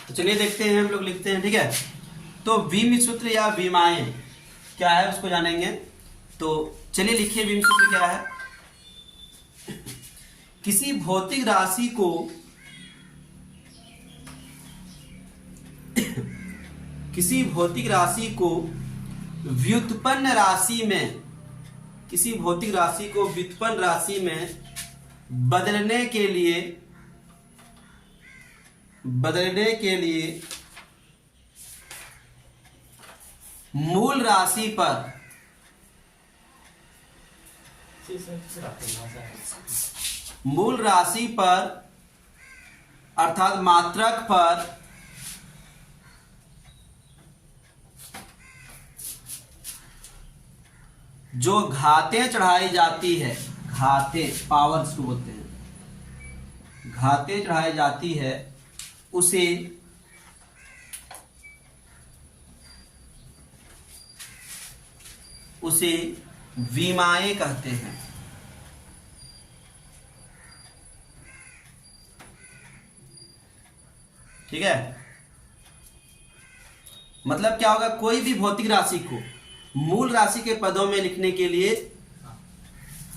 तो चलिए देखते हैं, हम लोग लिखते हैं। ठीक है, तो विम सूत्र या विमाएं क्या है उसको जानेंगे। तो चलिए लिखिए, विम सूत्र क्या है। किसी भौतिक राशि को किसी भौतिक राशि को व्युत्पन्न राशि में किसी भौतिक राशि को व्युत्पन्न राशि में बदलने के लिए मूल राशि पर अर्थात मात्रक पर जो घातें चढ़ाई जाती है, घातें पावर्स को बोलते हैं, घातें चढ़ाई जाती है, उसे विमाएं कहते हैं। ठीक है, मतलब क्या होगा, कोई भी भौतिक राशि को मूल राशि के पदों में लिखने के लिए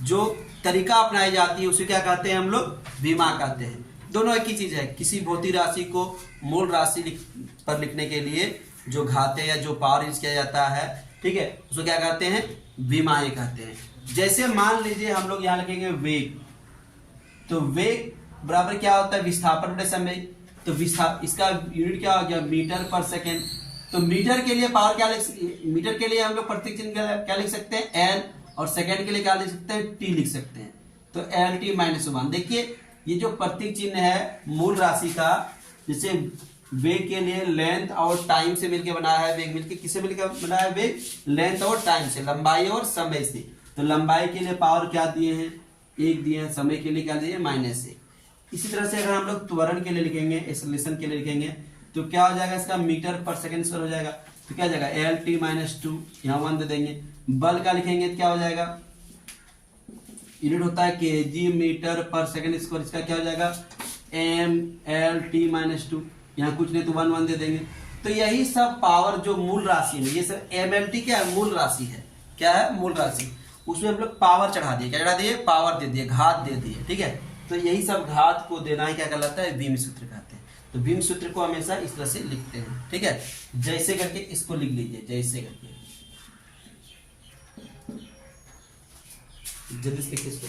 जो तरीका अपनाई जाती है उसे क्या कहते हैं हम लोग, विमा कहते हैं। दोनों एक ही चीज है। किसी भौतिक राशि को मूल राशि पर लिखने के लिए जो घाते या जो पावर यूज किया जाता है, ठीक है, उसको क्या कहते हैं, विमाएं कहते हैं। जैसे मान लीजिए हम लोग यहाँ लिखेंगे वेग, तो वेग बराबर क्या होता है, विस्थापन बटे समय। तो इसका यूनिट क्या हो गया, मीटर पर सेकेंड। तो मीटर के लिए पावर क्या मीटर के लिए हम लोग प्रतीक चिन्ह क्या लिख सकते हैं, एल, और सेकेंड के लिए क्या लिख सकते हैं, टी लिख सकते हैं। तो एल टी माइनस 1। देखिए ये जो प्रतीक चिन्ह है मूल राशि का, जैसे वेग के लिए लेंथ और टाइम से मिलकर बना है, वेग मिलकर किससे मिलकर बना है, वेग लेंथ और टाइम से, लंबाई और समय से। तो लंबाई के लिए पावर क्या दिए हैं, 1 दिए हैं, समय के लिए क्या दिए, -1। इसी तरह से अगर हम लोग त्वरण के लिए लिखेंगे, एक्सेलरेशन के लिए लिखेंगे, तो क्या हो जाएगा, इसका मीटर पर सेकेंड स्क्वायर हो जाएगा। तो क्या हो जाएगा, एल टी माइनस 2, यहाँ 1 दे देंगे। बल का लिखेंगे तो क्या हो जाएगा, यूनिट होता है केजी मीटर पर सेकेंड स्क्वायर, इसका क्या हो जाएगा, एम एल टी माइनस 2, यहाँ कुछ नहीं तो 1 दे देंगे। तो यही सब पावर जो मूल राशि में, ये सब एम एल टी क्या है, मूल राशि है। क्या है, मूल राशि। उसमें हम लोग पावर चढ़ा दिए, क्या चढ़ा दिए, पावर दे दिए, घात दे दिए। ठीक है, तो यही सब घात को देना ही क्या कहलाता है, विम सूत्र कहते हैं। तो विम सूत्र को हमेशा इस तरह से लिखते हैं। ठीक है, जैसे करके इसको लिख लीजिए, जैसे करके, जल्दी से लिखिए इसको।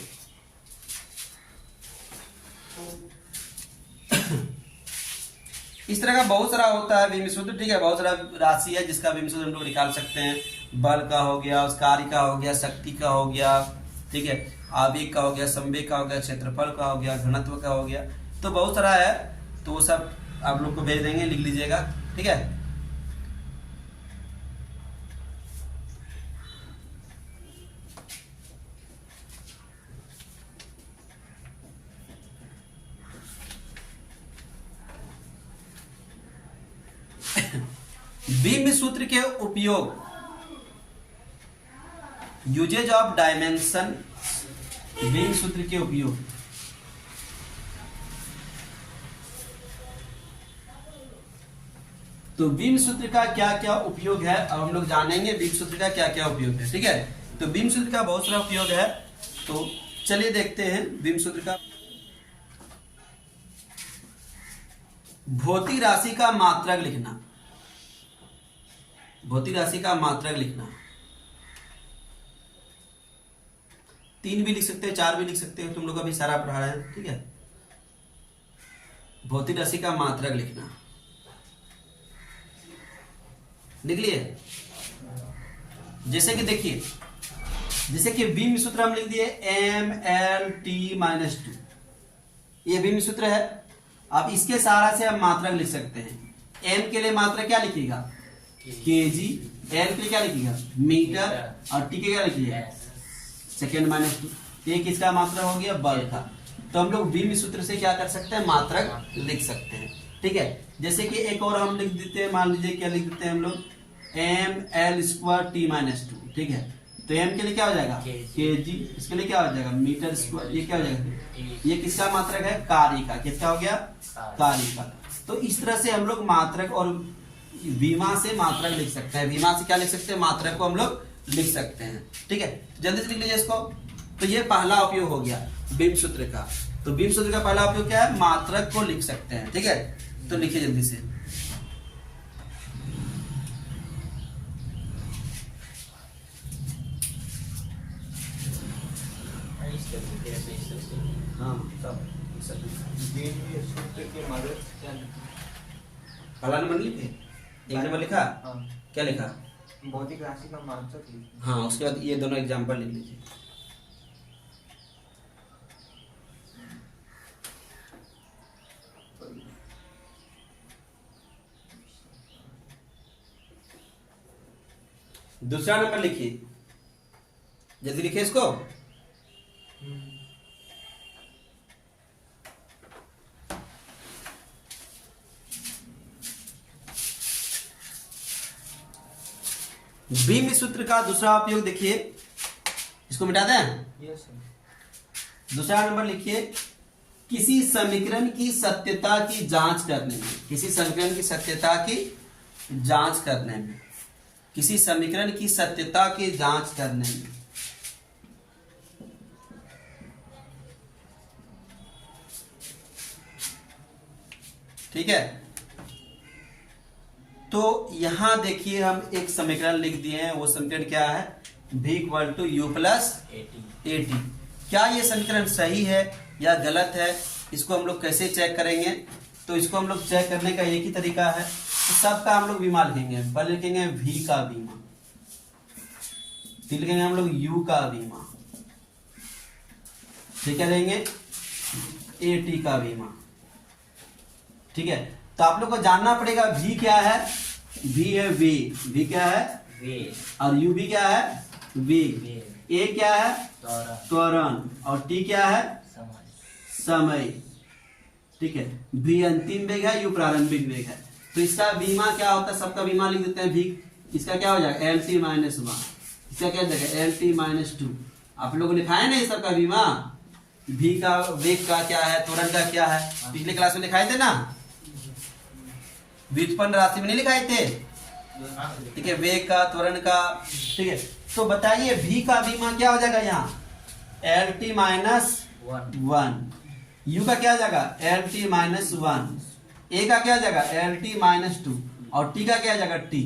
इस तरह का बहुत सारा होता है विम सूत्र। ठीक है, बहुत सारा राशि है जिसका विम सूत्र हम लोग निकाल सकते हैं। बल का हो गया, उस कार्य का हो गया, शक्ति का हो गया, ठीक है, आवेग का हो गया, संवेग का हो गया, क्षेत्रफल का हो गया, घनत्व का हो गया। तो बहुत सारा है, तो वो सब आप लोग को भेज देंगे, लिख लीजिएगा। ठीक है, विम सूत्र के उपयोग, यूजेज ऑफ डायमेंशन, विम सूत्र के उपयोग। तो विम सूत्र का क्या क्या उपयोग है, अब हम लोग जानेंगे विम सूत्र का क्या क्या उपयोग है। ठीक है, तो विम सूत्र का बहुत सारा उपयोग है, तो चलिए देखते हैं विम सूत्र का। भौतिक राशि का मात्रक लिखना, भौतिक राशि का मात्रक लिखना। 3 भी लिख सकते हैं, 4 भी लिख सकते हो, तुम लोग अभी सारा पढ़ा रहे हैं। ठीक है, भौतिक राशि का मात्रक लिखना, लिख लिए। जैसे कि देखिए, जैसे कि विम सूत्र हम लिख दिए एम एल टी माइनस 2, ये विम सूत्र है। अब इसके सहारा से हम मात्रक लिख सकते हैं। एम के लिए मात्रक क्या लिखिएगा, केजी, एल के लिए क्या लिखिएगा, मीटर, और टी के क्या लिखिएगा, सेकेंड माइनस 2। ये किसका मात्रक हो गया, बल का। तो हम लोग विम सूत्र से क्या कर सकते हैं, मात्रक लिख सकते हैं। ठीक है, जैसे कि एक और हम लिख देते हैं, मान लीजिए क्या लिख देते हैं हम लोग, M L square T minus 2। ठीक है, तो एम के लिए क्या हो जाएगा, केजी, इसके लिए क्या हो जाएगा, मीटर स्क्वायर, ये क्या हो जाएगा, ये किसका मात्रक है, कार्य का। किसका हो गया, कार्य का। तो तो इस तरह से हम लोग मात्रक और विमा से मात्रक लिख सकते हैं, विमा से क्या लिख सकते हैं, मात्रक को हम लोग लिख सकते हैं। ठीक है, जल्दी से लिख लीजिए इसको। तो ये पहला उपयोग हो गया बीम सूत्र का। तो बीम सूत्र का पहला उपयोग क्या है, मात्रक को लिख सकते हैं। ठीक है, तो लिखिए जल्दी से। हाँ, पहला नंबर लिखे, एक नंबर लिखा। हाँ। क्या लिखा, भौतिक राशि का मात्रक लिखना। हाँ, उसके बाद ये दोनों एग्जाम्पल लिख लीजिए। दूसरा नंबर लिखिए, जल्दी लिखिए इसको। बीम सूत्र का दूसरा उपयोग देखिए, इसको मिटा दें। Yes sir. दूसरा नंबर लिखिए, किसी समीकरण की सत्यता की जांच करने में, किसी समीकरण की सत्यता की जांच करने में, किसी समीकरण की सत्यता की जांच करने में। ठीक है, तो यहां देखिए हम एक समीकरण लिख दिए हैं। वो समीकरण क्या है, v equal to u plus a t. क्या ये समीकरण सही है या गलत है, इसको हम लोग कैसे चेक करेंगे? तो इसको हम लोग चेक करने का एक ही तरीका है, तो सबका हम लोग बीमा लिखेंगे। पहले लिखेंगे v का बीमा, फिर लिखेंगे हम लोग u का बीमा, फिर क्या लेंगे ए टी का बीमा। ठीक है, तो आप लोग को जानना पड़ेगा v क्या है, v है v क्या है वे और u भी क्या है v, a क्या है त्वरण और t क्या है समय। ठीक है, v अंतिम वेग है, u प्रारंभिक वेग है। तो इसका बीमा क्या होता है, सबका बीमा लिख देते हैं v। इसका क्या हो जाएगा एल टी माइनस वन, इसका क्या जाएगा एल टी माइनस टू। आप लोगों ने लिखा है ना ये सबका बीमा, v का वेग का क्या है, त्वरण का क्या है, पिछले क्लास में लिखाए थे ना, व्युत्पन्न राशि में नहीं लिखाए थे। ठीक है, वेग का त्वरण का। ठीक है, तो बताइए v का बीमा क्या हो जाएगा यहाँ L T minus one, u का क्या हो जाएगा L T minus one, a का क्या हो जाएगा एल टी माइनस टू और t का क्या हो जाएगा t।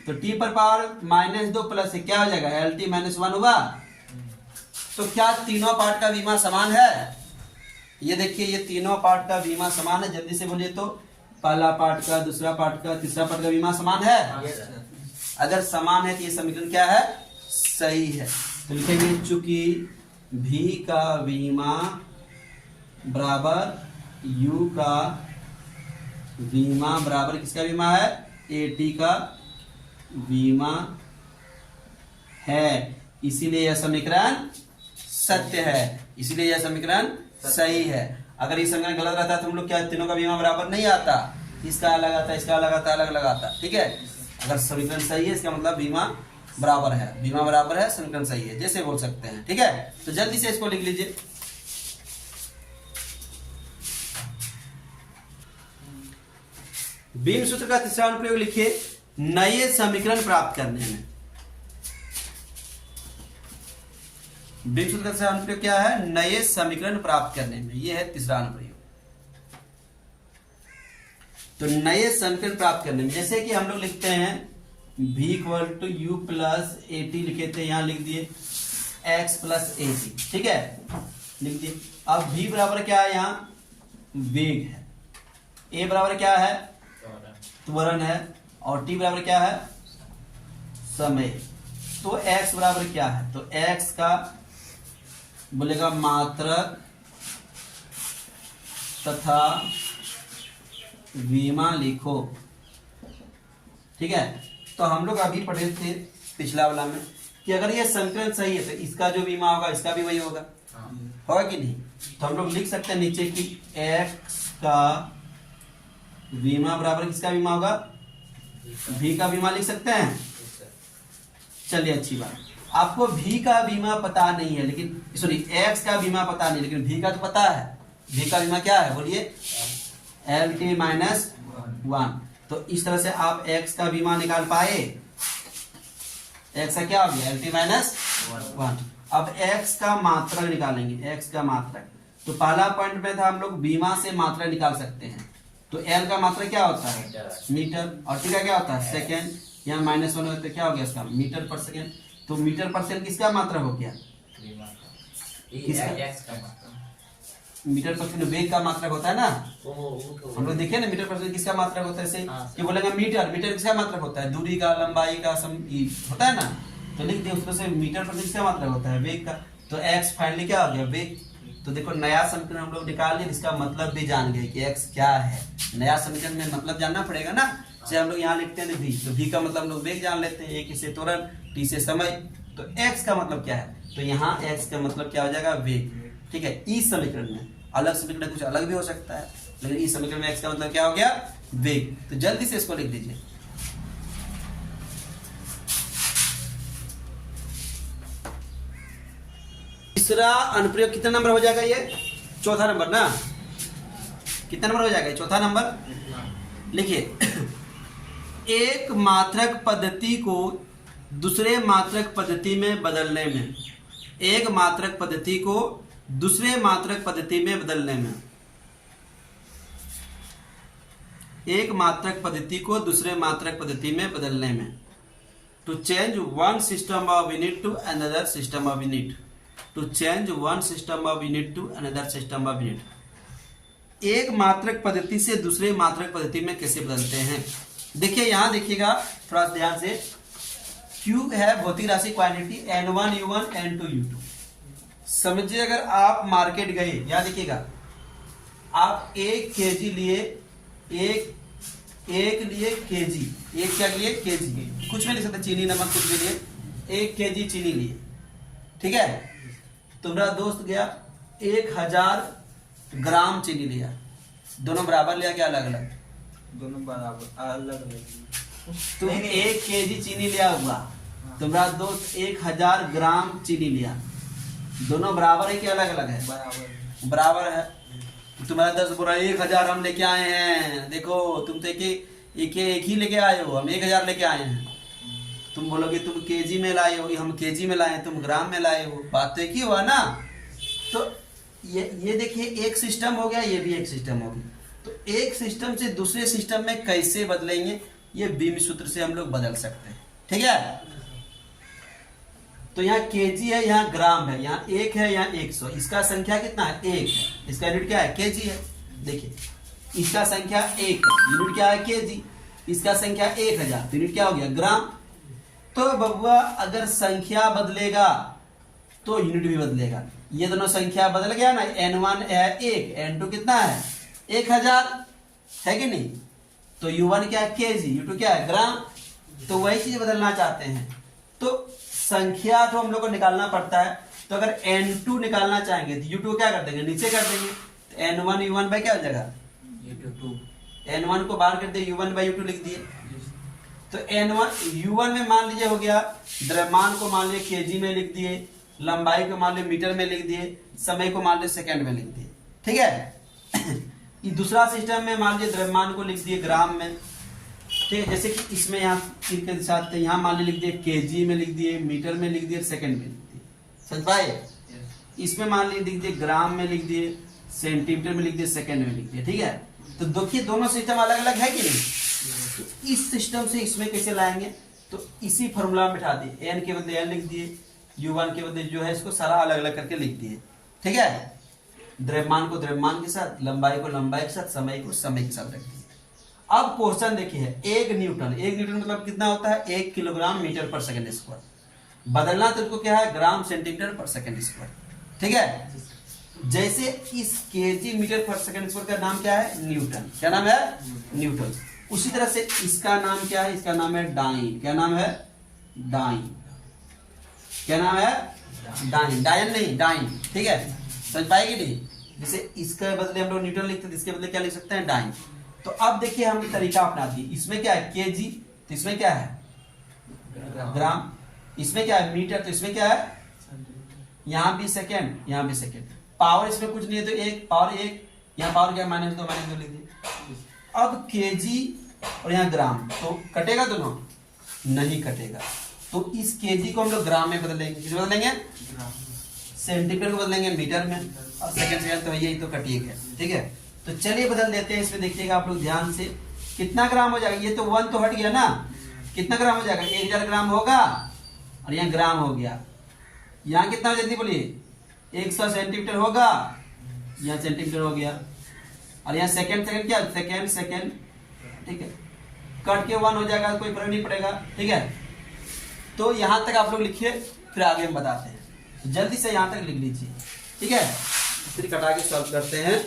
तो t पर पावर माइनस दो प्लस क्या हो जाएगा एल टी माइनस वन हुआ। तो क्या तीनों पार्ट का बीमा समान है? ये देखिए, ये तीनों पार्ट का बीमा समान है। जल्दी से बोलिए तो, पहला पार्ट का, दूसरा पार्ट का, तीसरा पार्ट का बीमा समान है। अगर समान है तो ये समीकरण क्या है, सही है। तो लिखेंगे चूंकि v का बीमा बराबर u का बीमा बराबर किसका बीमा है, ए टी का बीमा है, इसीलिए यह समीकरण सत्य है, इसीलिए यह समीकरण सही है। अगर ये समीकरण गलत रहता तो हम लोग क्या, तीनों का बीमा बराबर नहीं आता, इसका अलग आता, इसका अलग आता, अलग अलग आता। ठीक है, अगर समीकरण सही है इसका मतलब बीमा बराबर है, बीमा बराबर है, समीकरण सही है, जैसे बोल सकते हैं। ठीक है, तो जल्दी से इसको लिख लीजिए। बीम सूत्र का तीसरा अनुप्रयोग लिखिए, नए समीकरण प्राप्त करने में। बीम सूत्र का तीसरा अनुप्रयोग क्या है, नए समीकरण प्राप्त करने में, यह है तीसरा अनुप्रयोग। तो नए समीकरण प्राप्त करने में, जैसे कि हम लोग लिखते हैं v equal to u plus a t, लिखे थे यहाँ लिख दिए x प्लस ए टी। ठीक है, लिख दिए। अब v बराबर क्या है, यहाँ वेग है, a बराबर क्या है त्वरण है और t बराबर क्या है समय। तो x बराबर क्या है, तो x का बोलेगा मात्रक तथा बीमा लिखो। ठीक है, तो हम लोग अभी पढ़े थे पिछला वाला में कि अगर ये समीकरण सही है तो इसका जो बीमा होगा इसका भी वही होगा, होगा कि नहीं। तो हम लोग लिख सकते हैं नीचे कि x का बीमा बराबर किसका बीमा होगा, v का बीमा लिख सकते हैं। चलिए अच्छी बात, आपको v का बीमा पता नहीं है, लेकिन सॉरी x का बीमा पता नहीं, लेकिन v का तो पता है। v का बीमा क्या है बोलिए, एल टी माइनस 1। तो इस तरह से आप x का भी मान निकाल पाए। x का क्या हो गया LT माइनस 1। अब x का मात्रक निकालेंगे, x का मात्रक। तो पहला पॉइंट में था हम लोग बीमा से मात्रा निकाल सकते हैं। तो L का मात्रक क्या होता है मीटर, और T का क्या होता है सेकेंड। यहाँ -1 होता है, क्या हो गया इसका मीटर पर सेकेंड। तो मीटर पर सेकेंड किसका मात्रक हो गया, मीटर पर सेकेंड वेग का मात्रक होता है ना। हम लोग देखे ना मीटर पर सेकेंड किसका मात्रक होता है, ऐसे कि बोलेंगे मीटर, मीटर किसका मात्रक होता है दूरी का, लंबाई का, होता है ना। तो लिख दिया उसमें से मीटर पर किसका मात्रक होता है वेग का। तो x फाइनली क्या हो गया वेग। तो देखो नया समीकरण हम लोग निकाल लिए, इसका मतलब भी जान गए कि x क्या है। नया समीकरण में मतलब जानना पड़ेगा ना। जैसे हम लोग यहाँ लिखते हैं v, तो v का मतलब हम लोग वेग जान लेते हैं, a से त्वरण, t से समय। तो x का मतलब क्या है, तो यहाँ x का मतलब क्या हो जाएगा वेग। ठीक है, इस समीकरण में, अलग समीकरण कुछ अलग भी हो सकता है, लेकिन इस समीकरण में x का मतलब क्या हो गया वेग। तो जल्दी से इसको लिख दीजिए। तीसरा अनुप्रयोग कितना नंबर हो जाएगा, ये चौथा नंबर ना। कितना नंबर हो जाएगा ये चौथा नंबर। लिखिए एक मात्रक पद्धति को दूसरे मात्रक पद्धति में बदलने में, एक मात्रक पद्धति को दूसरे मात्रक पद्धति में बदलने में, एक मात्रक पद्धति को दूसरे मात्रक पद्धति में बदलने में, to change one system of unit to another system of unit, to change one system of unit to another system of unit. एक मात्रक पद्धति से दूसरे मात्रक पद्धति में कैसे बदलते हैं। देखिए यहां देखिएगा थोड़ा ध्यान से, Q है भौतिक राशि quantity N1 U1 N2 U2। समझिए अगर आप मार्केट गए, यहां देखिएगा आप 1 kg लिए, एक लिए kg, एक क्या लिए kg, कुछ भी नहीं सकते, चीनी नमक कुछ भी लिए, 1 kg चीनी लिए। ठीक है, तुम्हारा दोस्त गया 1000 ग्राम चीनी लिया, दोनों बराबर लिया क्या अलग अलग, दोनों बराबर अलग अलग। तुम 1 kg चीनी लिया हुआ, तुम्हारा दोस्त 1000 ग्राम चीनी लिया, दोनों बराबर है कि अलग अलग है, बराबर है। तुम्हारा 10 बोरा 1000 हम लेके आए हैं, देखो तुम तो एक ही लेके आए हो, हम 1000 लेके आए हैं। तुम बोलोगे तुम केजी में लाए हो, हम केजी में लाए, तुम ग्राम में लाए हो, बात तो एक ही हुआ ना। तो ये देखिए एक सिस्टम हो गया, ये भी एक सिस्टम हो गया। तो एक सिस्टम से दूसरे सिस्टम में कैसे बदलेंगे, ये बीम सूत्र से हम लोग बदल सकते हैं। ठीक है, तो यहाँ केजी है, यहाँ ग्राम है, यहाँ 1 है, यहाँ 100। इसका संख्या कितना है 1 है, इसका यूनिट क्या है केजी है। देखिए इसका संख्या 1 है, यूनिट क्या है केजी। इसका संख्या 1000, यूनिट क्या हो गया ग्राम। तो बबुआ अगर संख्या बदलेगा तो यूनिट भी बदलेगा। ये दोनों संख्या बदल गया ना, N1 है 1, N2 कितना है 1000 है कि नहीं। तो U1 क्या है केजी, U2 क्या है ग्राम। तो वही चीज बदलना चाहते हैं, तो संख्या तो हम लोग को निकालना पड़ता है। तो अगर N2 निकालना चाहेंगे तो U2 क्या कर देंगे नीचे कर देंगे, तो N1 U1 बाई क्या हो जाएगा N1 को बाहर कर दे, U1 बाई U2 लिख दिए। तो N1 U1 में मान लीजिए हो गया, द्रव्यमान को मान लीजिए केजी में लिख दिए, लंबाई को मान लीजिए मीटर में लिख दिए, समय को मान लीजिए सेकंड में लिख दिए। ठीक है, ये दूसरा सिस्टम में मान लीजिए द्रव्यमान को लिख दिए ग्राम में। ठीक है, जैसे कि इसमें यहाँ तीर के साथ यहाँ मान लीजिए लिख दिए केजी में लिख दिए, मीटर में लिख दिए, सेकंड में लिख दिए। समझ पाए। इसमें मान लीजिए लिख दिए ग्राम में लिख दिए, सेंटीमीटर में लिख दिए, सेकंड में लिख दिए। ठीक है, तो देखिए दोनों सिस्टम अलग अलग है कि नहीं। तो इस सिस्टम से इसमें कैसे लाएंगे, तो इसी फॉर्मूला में बिठा दिए, n के बदले n लिख दिए, U1 के बदले जो है इसको सारा अलग अलग करके लिख दिए। ठीक है, द्रव्यमान को द्रव्यमान के साथ, लंबाई को लंबाई के साथ, समय को समय के साथ रख दिए। अब क्वेश्चन देखिए, 1 न्यूटन, 1 न्यूटन मतलब कितना होता है 1 किलोग्राम मीटर पर सेकंड स्क्वायर। बदलना तो इसको क्या है ग्राम सेंटीमीटर पर सेकंड स्क्वायर। ठीक है, जैसे इस केजी मीटर पर सेकंड स्क्वायर का नाम क्या है न्यूटन, क्या नाम है न्यूटन। उसी तरह से इसका नाम क्या है, इसका नाम है डाइन। क्या नाम है डाइन, क्या नाम है डाइन, डायन नहीं डाइन। ठीक है, समझ पाएगी नहीं। जैसे इसके बदले हम लोग न्यूटन लिखते हैं, इसके बदले क्या लिख सकते हैं डाइन। तो अब देखिए हम तरीका अपना दिए, इसमें क्या है केजी, तो इसमें क्या है ग्राम, इसमें क्या है मीटर, तो इसमें क्या है यहाँ भी सेकेंड, यहाँ भी सेकेंड। पावर इसमें कुछ नहीं है तो 1 पावर 1, यहाँ पावर क्या -2 लिख दिए। अब केजी और यहाँ ग्राम, तो कटेगा दोनों? नहीं कटेगा। तो इस केजी को हम लोग ग्राम में बदलेंगे। किस में बदलेंगे? सेंटीमीटर को बदलेंगे मीटर में, और सेकंड तो यही तो कटिएगा है, ठीक है। तो चलिए बदल देते हैं। इसमें देखिएगा आप लोग ध्यान से, कितना ग्राम हो जाएगा? ये तो 1 तो हट गया ना, कितना ग्राम हो जाएगा? 1000 ग्राम होगा, और यहाँ ग्राम हो गया। यहाँ कितना हो, जल्दी बोलिए? 100 सेंटीमीटर होगा, यहाँ सेंटीमीटर हो गया, और यहाँ सेकंड क्या? सेकंड, ठीक है। कट के 1 हो जाएगा, कोई फर्क नहीं पड़ेगा, ठीक है। तो यहाँ तक आप लोग लिखिए, फिर आगे हम बताते हैं। तो जल्दी से यहाँ तक लिख लीजिए, ठीक है। फिर कटा के सॉल्व करते हैं।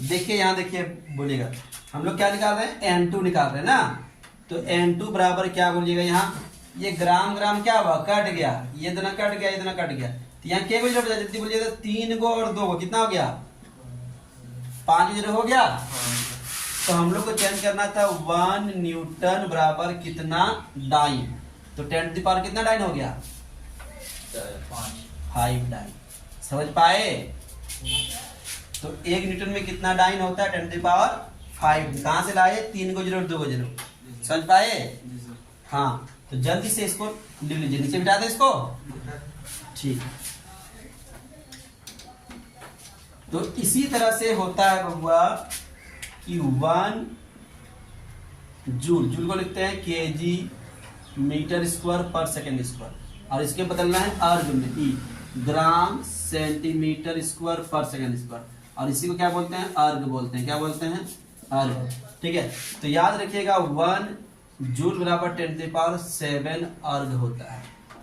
देखिए यहाँ देखिए, बोलिएगा हम लोग क्या निकाल रहे हैं? N2 निकाल रहे हैं ना। तो N2 बराबर क्या बोलिएगा? यहाँ ये ग्राम क्या हुआ? कट गया, ये इतना कट गया, इतना कट गया। तो यहाँ क्या बोलिए? जल्दी बोलिएगा। 3 को और 2 को कितना हो गया? 5 जीरो हो गया। तो हम लोग को चेंज करना था 1 न्यूटन बराबर कितना? डाइन। तो 10 टू द पावर कितना डाइन हो गया? 5 डाइन। समझ पाए? तो 1 न्यूटन में कितना डाइन होता है? 10 टू द पावर 5। कहां से लाए? 3 को 0 और 2 को 0। समझ पाए? हाँ, तो जल्दी से इसको लिख लीजिए। नीचे बिठा दे इसको, ठीक। तो इसी तरह से होता है बबुआ कि 1 जूल को लिखते हैं केजी मीटर स्क्वायर पर सेकेंड स्क्वायर, और इसके बदलना है अर्ग में, ई ग्राम सेंटीमीटर स्क्वायर पर सेकेंड स्क्वायर, और इसी को क्या बोलते हैं? अर्ग बोलते हैं। क्या बोलते हैं? अर्ग, ठीक है। तो याद रखिएगा 1 जूल बराबर 10 टू द पावर 7 अर्ग होता है।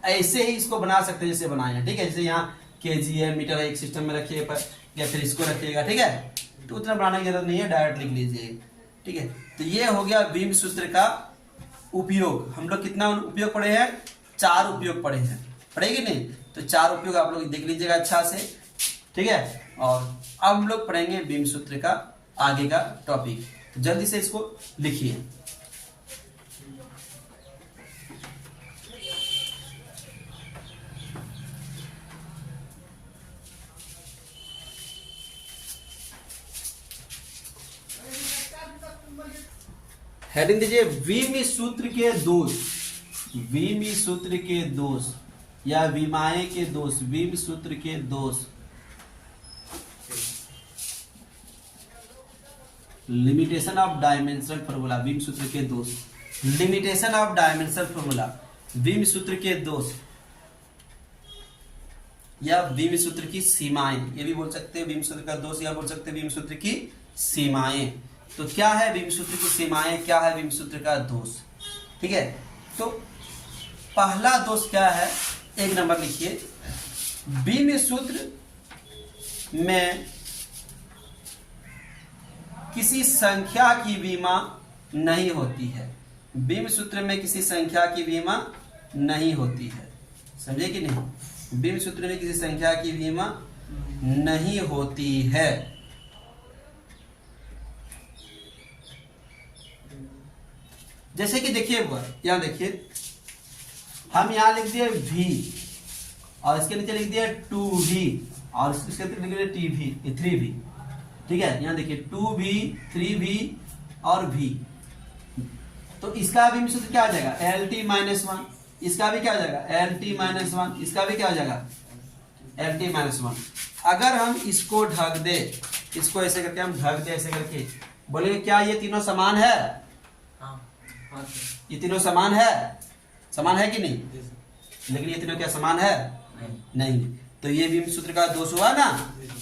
ऐसे ही इसको बना सकते हैं जैसे बनाए हैं, ठीक है। जैसे यहाँ केजी है, मीटर है, एक सिस्टम में रखिए पर, या फिर इसको रखिएगा, ठीक है। तो उतना बनाने की जरूरत नहीं है, डायरेक्ट लिख लीजिए, ठीक है। तो ये हो गया बीम सूत्र का उपयोग। हम लोग कितना उपयोग पढ़े हैं? 4 उपयोग पढ़े हैं, पढ़ेगी नहीं? तो 4 उपयोग आप लोग देख लीजिएगा अच्छा से, ठीक है। और अब हम लोग पढ़ेंगे बीम सूत्र का आगे का टॉपिक। तो जल्दी से इसको लिखिए। हेडिंग दीजिए विमी सूत्र के दोष। विमी सूत्र के दोष या विमाएं के दोष, विम सूत्र के दोष। Limitation of dimensional formula, Vim सूत्र के दोष। Limitation of dimensional formula, Vim सूत्र के दोष या विम सूत्र की सीमाएं, ये भी बोल सकते हैं विम सूत्र का दोष, या बोल सकते हैं विम सूत्र की सीमाएं। तो क्या है विम सूत्र की सीमाएं, क्या है विम सूत्र का दोष, ठीक है। तो पहला दोष क्या है? 1 नंबर लिखिए, विम सूत्र में किसी संख्या की विमा नहीं होती है। विम सूत्र में किसी संख्या की विमा नहीं होती है, समझे कि नहीं? विम सूत्र में किसी संख्या की विमा नहीं होती है। जैसे कि देखिए यहां देखिए, हम यहां लिख दिए v, और इसके नीचे लिख दिया 2v, और इसके नीचे लिख दिया tv, 3v, ठीक है। यहां देखिए 2v, 3v और v। तो इसका भी सूत्र क्या आ जाएगा? LT-1। इसका भी क्या हो जाएगा? LT-1। इसका भी क्या हो जाएगा? LT-1। अगर हम इसको ढक दे, इसको ऐसे करके हम ढक दे, ऐसे करके बोलेंगे क्या ये तीनों समान है? ये तीनों समान है? समान है कि नहीं? लेकिन ये तीनों क्या समान है? नहीं। तो ये भी सूत्र का दोष हुआ ना,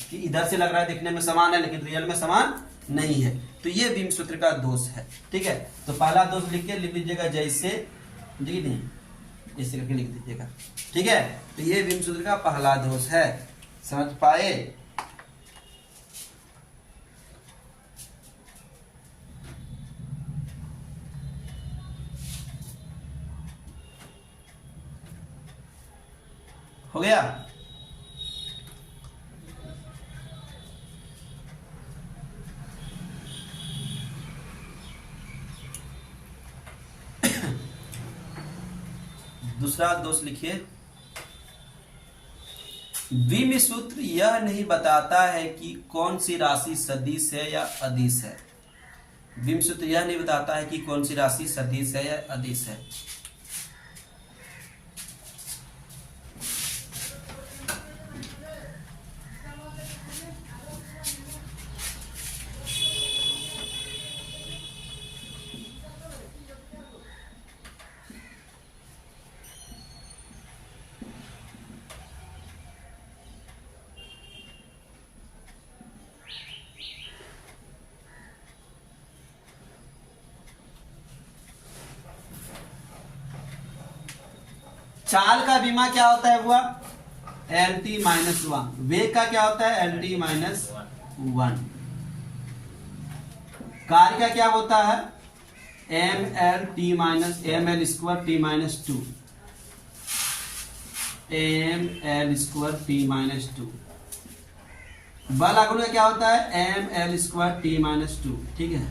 कि इधर से लग रहा है देखने में समान है, लेकिन रियल में समान नहीं है। तो ये बीम सूत्र का दोष है, ठीक है। तो पहला दोष लिख लीजिएगा जैसे, ठीक नहीं, ऐसे करके लिख दीजिएगा, ठीक है। तो ये बीम सूत्र का पहला दोष है, समझ पाए? हो गया? दूसरा दोष लिखिए, विम सूत्र यह नहीं बताता है कि कौन सी राशि सदिश है या अदिश है। विम सूत्र यह नहीं बताता है कि कौन सी राशि सदिश है या अदिश है। चाल का बीमा क्या होता है हुआ LT-1। वेग का क्या होता है LT-1। कार्य का क्या होता है ML2T-2। ML2T-2। बल आघूर्ण का क्या होता है ML2T-2। ठीक है,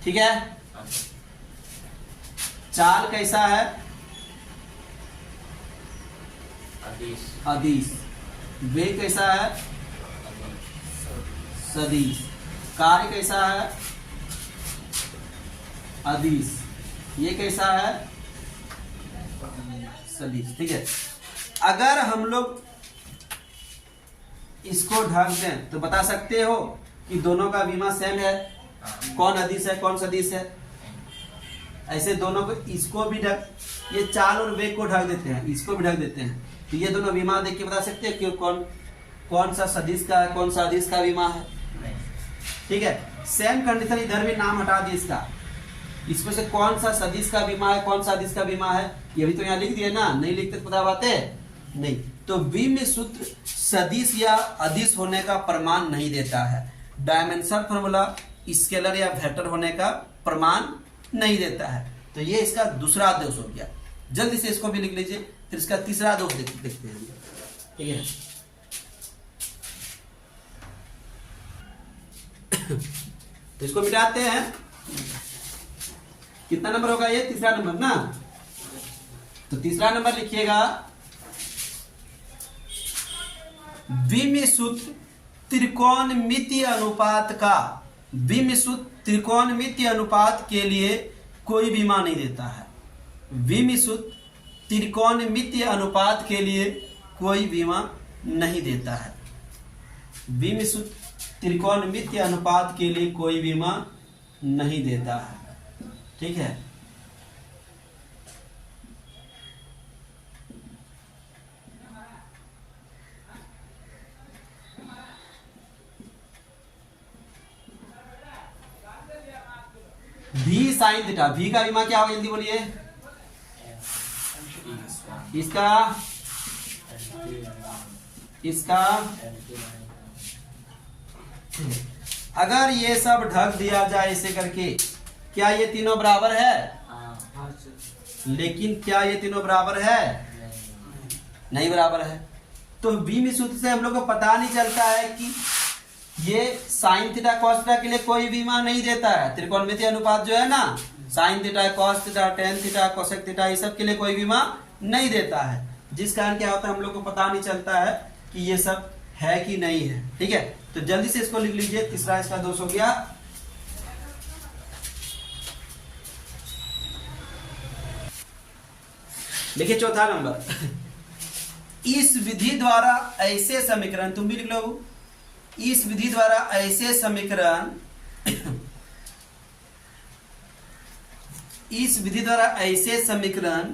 ठीक है। चाल कैसा है अदिश। वेग कैसा है सदिश। कार्य कैसा है अदिश। ये कैसा है सदिश। ठीक है, अगर हम लोग इसको ढक दें तो बता सकते हो कि दोनों का बीमा सेम है, कौन अदिश है कौन सदिश है। ऐसे दोनों को, इसको भी ढक, ये चाल और वेग को ढक देते हैं, इसको भी ढक देते हैं, तो ये दोनों बीमा देख के बता सकते हैं कि कौन सा सदिश का है कौन सा अदिश का बीमा है। ठीक है, सेम कंडीशन इधर भी नाम हटा दिए इसका, इसमें से कौन सा सदिश का बीमा है कौन सा अदिश का बीमा है, ये भी तो यहाँ लिख दिए ना, नहीं लिखते तो पता बात है नहीं। तो विम सूत्र सदिश या अदिश होने का प्रमाण नहीं देता है। डायमेंशन फॉर्मूला स्केलर या वेक्टर होने का प्रमाण नहीं देता है। तो ये इसका दूसरा दोष हो गया। जल्दी से इसको भी लिख लीजिए, फिर इसका तीसरा दोष देखते हैं। ठीक है, तो इसको मिटाते हैं। कितना नंबर होगा ये, तीसरा नंबर ना। तो तीसरा नंबर लिखिएगा, विम सूत्र त्रिकोणमितीय अनुपात का, विम सूत्र त्रिकोणमितीय अनुपात के लिए कोई बीमा नहीं देता है। विम सूत्र त्रिकोणमितीय अनुपात के लिए कोई बीमा नहीं देता है। विम सूत्र त्रिकोणमितीय अनुपात के लिए कोई बीमा नहीं देता है। ठीक है, भी साइन थीटा, भी का बीमा क्या होगा जल्दी बोलिए, इसका इसका अगर ये सब ढक दिया जाए ऐसे करके, क्या ये तीनों बराबर है? लेकिन क्या ये तीनों बराबर है? नहीं बराबर है। तो विम सूत्र से हम लोग को पता नहीं चलता है कि ये साइन थीटा कॉस थीटा के लिए कोई बीमा नहीं देता है। त्रिकोणमितीय अनुपात जो है ना, sine theta cos theta tan theta cosec theta, ये सब के लिए कोई बीमा नहीं देता है। जिस कारण क्या होता है हम लोग को पता नहीं चलता है कि ये सब है कि नहीं है। ठीक है, तो जल्दी से इसको लिख लीजिए। तीसरा इसका दोष हो गया। देखिए चौथा नंबर, इस विधि द्वारा ऐसे समीकरण, तुम भी लिख लो, इस विधि द्वारा ऐसे समीकरण, इस विधि द्वारा ऐसे समीकरण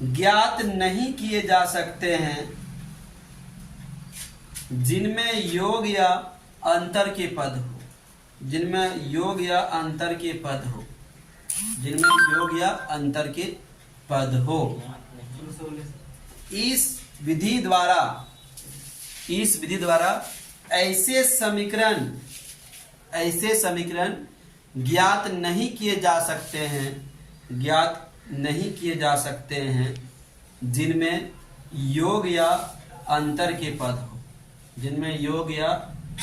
ज्ञात नहीं किए जा सकते हैं जिनमें योग या अंतर के पद हो, जिनमें योग या अंतर के पद हो, जिनमें योग या अंतर के पद हो। इस विधि द्वारा, इस विधि द्वारा ऐसे समीकरण, ऐसे समीकरण ज्ञात नहीं किए जा सकते हैं, ज्ञात नहीं किए जा सकते हैं जिनमें योग या अंतर के पद हो, जिनमें योग या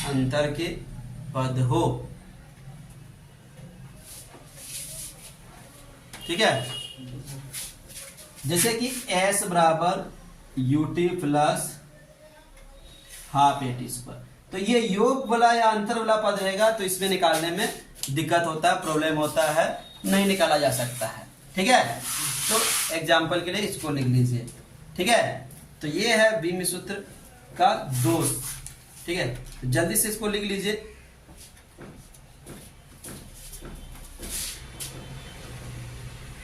अंतर के पद हो। ठीक है, जैसे कि s बराबर ut plus half eighty square, तो ये योग वाला या अंतर वाला पद रहेगा तो इसमें निकालने में दिक्कत होता है, प्रॉब्लम होता है, नहीं निकाला जा सकता है। ठीक है, तो एग्जाम्पल के लिए इसको लिख लीजिए। ठीक है, तो ये है बीम सूत्र का दोष। ठीक है, तो जल्दी से इसको लिख लीजिए।